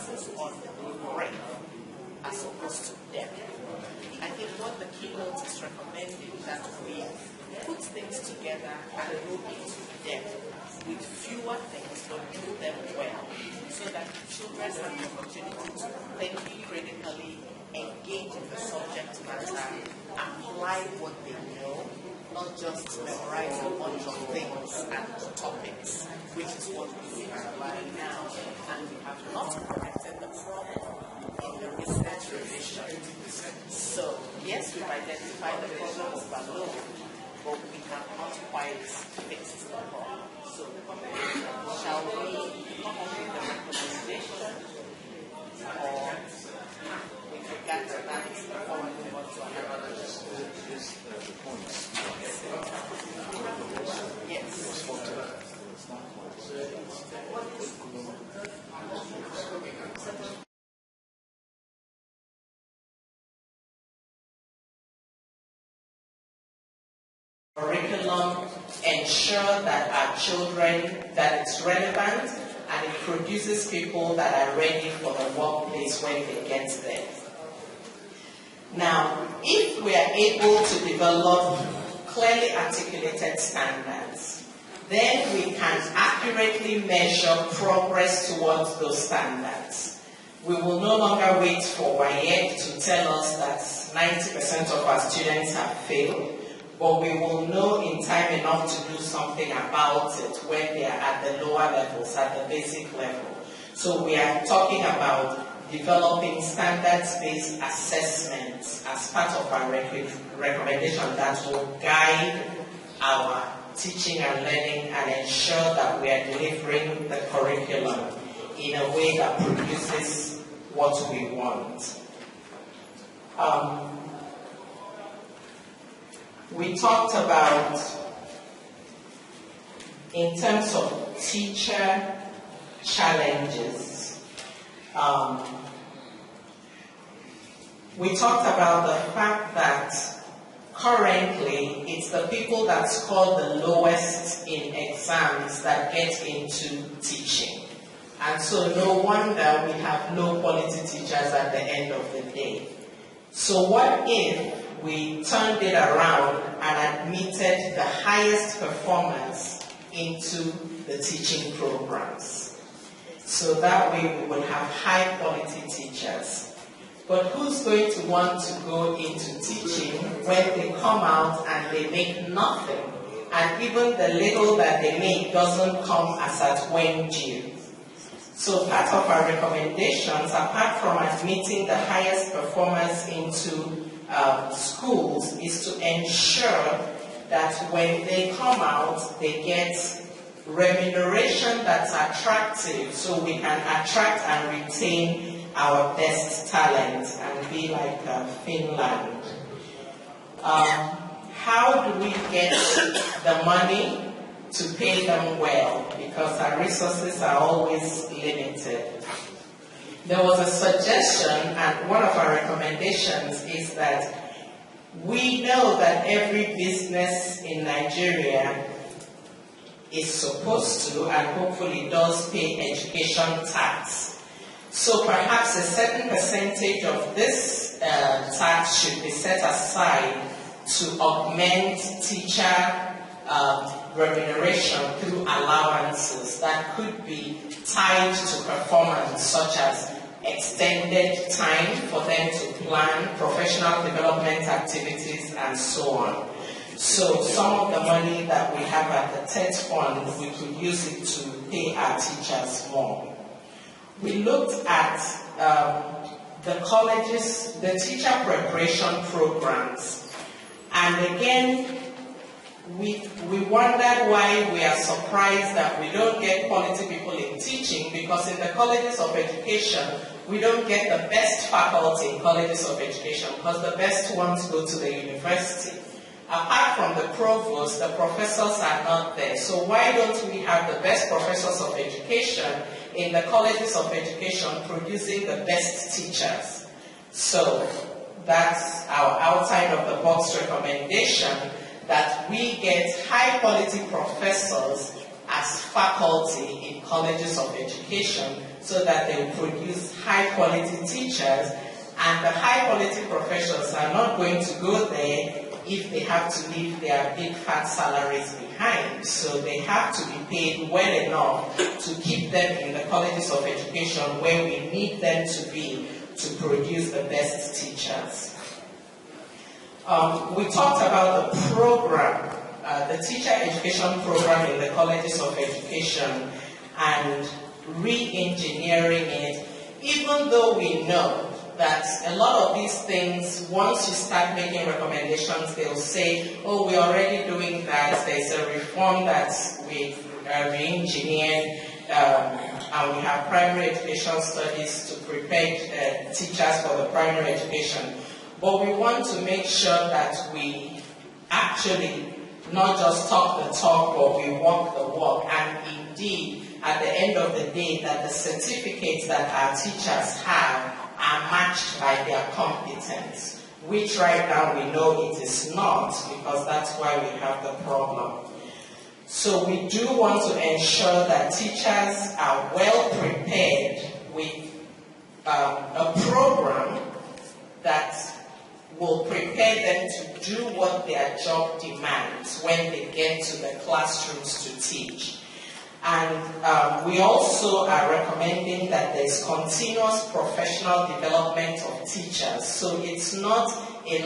emphasis on breadth as opposed to depth. I think what the keynote is recommending that we put things together and go into depth with fewer things but do them well, so that children have the opportunity to think critically, engage in the subject matter, apply what they know, not just memorize a bunch of things and topics, which is what we are doing now. And we have not corrected the problem in the research revision. So, yes, we've identified the problem of balloon, but we have not quite fixed the problem. So, shall we come up with a recommendation, or with regard to that before we move on to another? Yes. Curriculum ensure that our children, that it's relevant and it produces people that are ready for the workplace when they get there. Now, if we are able to develop clearly articulated standards, then we can accurately measure progress towards those standards. We will no longer wait for WAEC to tell us that 90% of our students have failed, but we will know in time enough to do something about it when they are at the lower levels, at the basic level. So we are talking about developing standards-based assessments as part of our recommendation that will guide our teaching and learning and ensure that we are delivering the curriculum in a way that produces what we want. We talked about, in terms of teacher challenges, we talked about the fact that currently it's the people that score the lowest in exams that get into teaching. And so no wonder we have low quality teachers at the end of the day. So what if we turned it around and admitted the highest performers into the teaching programs? So that way we would have high quality teachers. But who's going to want to go into teaching when they come out and they make nothing, and even the little that they make doesn't come as at when due? So part of our recommendations, apart from admitting the highest performers into schools, is to ensure that when they come out, they get remuneration that's attractive, so we can attract and retain our best talent and be like Finland. How do we get the money to pay them well? Because our resources are always limited. There was a suggestion, and one of our recommendations is that we know that every business in Nigeria is supposed to and hopefully does pay education tax. So perhaps a certain percentage of this tax should be set aside to augment teacher remuneration through allowances that could be tied to performance, such as extended time for them to plan professional development activities and so on. So some of the money that we have at the TED Fund, we could use it to pay our teachers more. We looked at the colleges, the teacher preparation programs, and again, we wondered why we are surprised that we don't get quality people in teaching, because in the colleges of education, we don't get the best faculty in colleges of education, because the best ones go to the university. Apart from the provost, the professors are not there. So why don't we have the best professors of education in the colleges of education producing the best teachers? So that's our outside of the box recommendation, that we get high quality professors as faculty in colleges of education so that they will produce high-quality teachers, and the high-quality professors are not going to go there if they have to leave their big fat salaries behind. So they have to be paid well enough to keep them in the colleges of education where we need them to be to produce the best teachers. We talked about the program, the teacher education program in the colleges of education, and re-engineering it, even though we know that a lot of these things, once you start making recommendations, they'll say, oh, we're already doing that, there's a reform that we've re-engineered, and we have primary education studies to prepare teachers for the primary education. But we want to make sure that we actually not just talk the talk, but we walk the walk, and indeed, at the end of the day, that the certificates that our teachers have are matched by their competence, which right now we know it is not, because that's why we have the problem. So we do want to ensure that teachers are well prepared with a program that will prepare them to do what their job demands when they get to the classrooms to teach. And we also are recommending that there's continuous professional development of teachers. So it's not a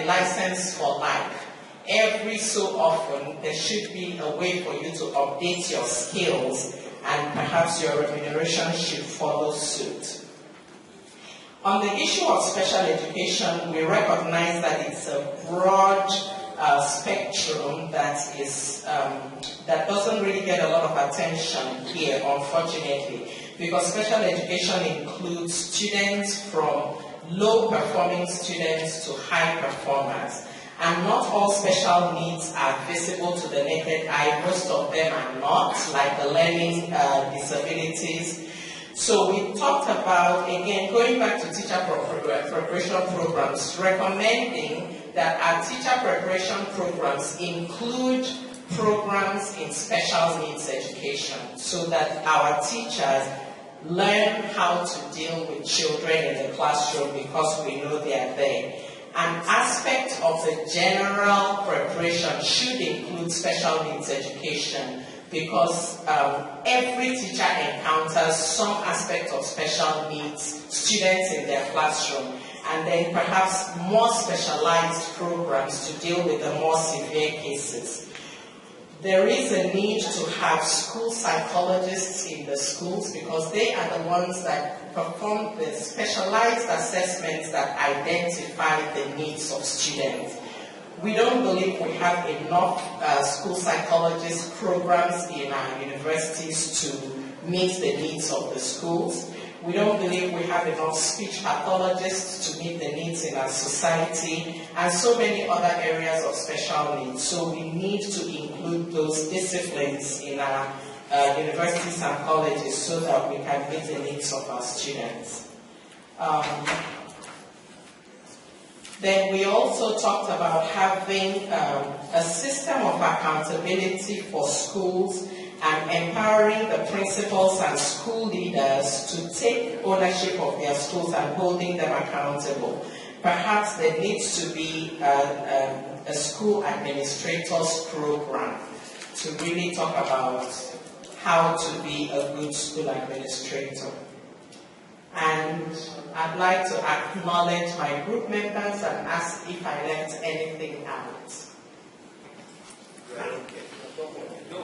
license for life. Every so often, there should be a way for you to update your skills, and perhaps your remuneration should follow suit. On the issue of special education, we recognize that it's a broad spectrum that is that doesn't really get a lot of attention here, unfortunately, because special education includes students from low-performing students to high performers. And not all special needs are visible to the naked eye. Most of them are not, like the learning disabilities. So we talked about, again, going back to teacher preparation programs, recommending that our teacher preparation programs include programs in special needs education so that our teachers learn how to deal with children in the classroom because we know they are there. An aspect of the general preparation should include special needs education because every teacher encounters some aspect of special needs students in their classroom, and then perhaps more specialized programs to deal with the more severe cases. There is a need to have school psychologists in the schools because they are the ones that perform the specialized assessments that identify the needs of students. We don't believe we have enough school psychologist programs in our universities to meet the needs of the schools. We don't believe we have enough speech pathologists to meet the needs in our society, and so many other areas of special needs. So we need to include those disciplines in our universities and colleges so that we can meet the needs of our students. Then we also talked about having a system of accountability for schools and empowering the principals and school leaders to take ownership of their schools and holding them accountable. Perhaps there needs to be a school administrators program to really talk about how to be a good school administrator. And I'd like to acknowledge my group members and ask if I left anything out. No.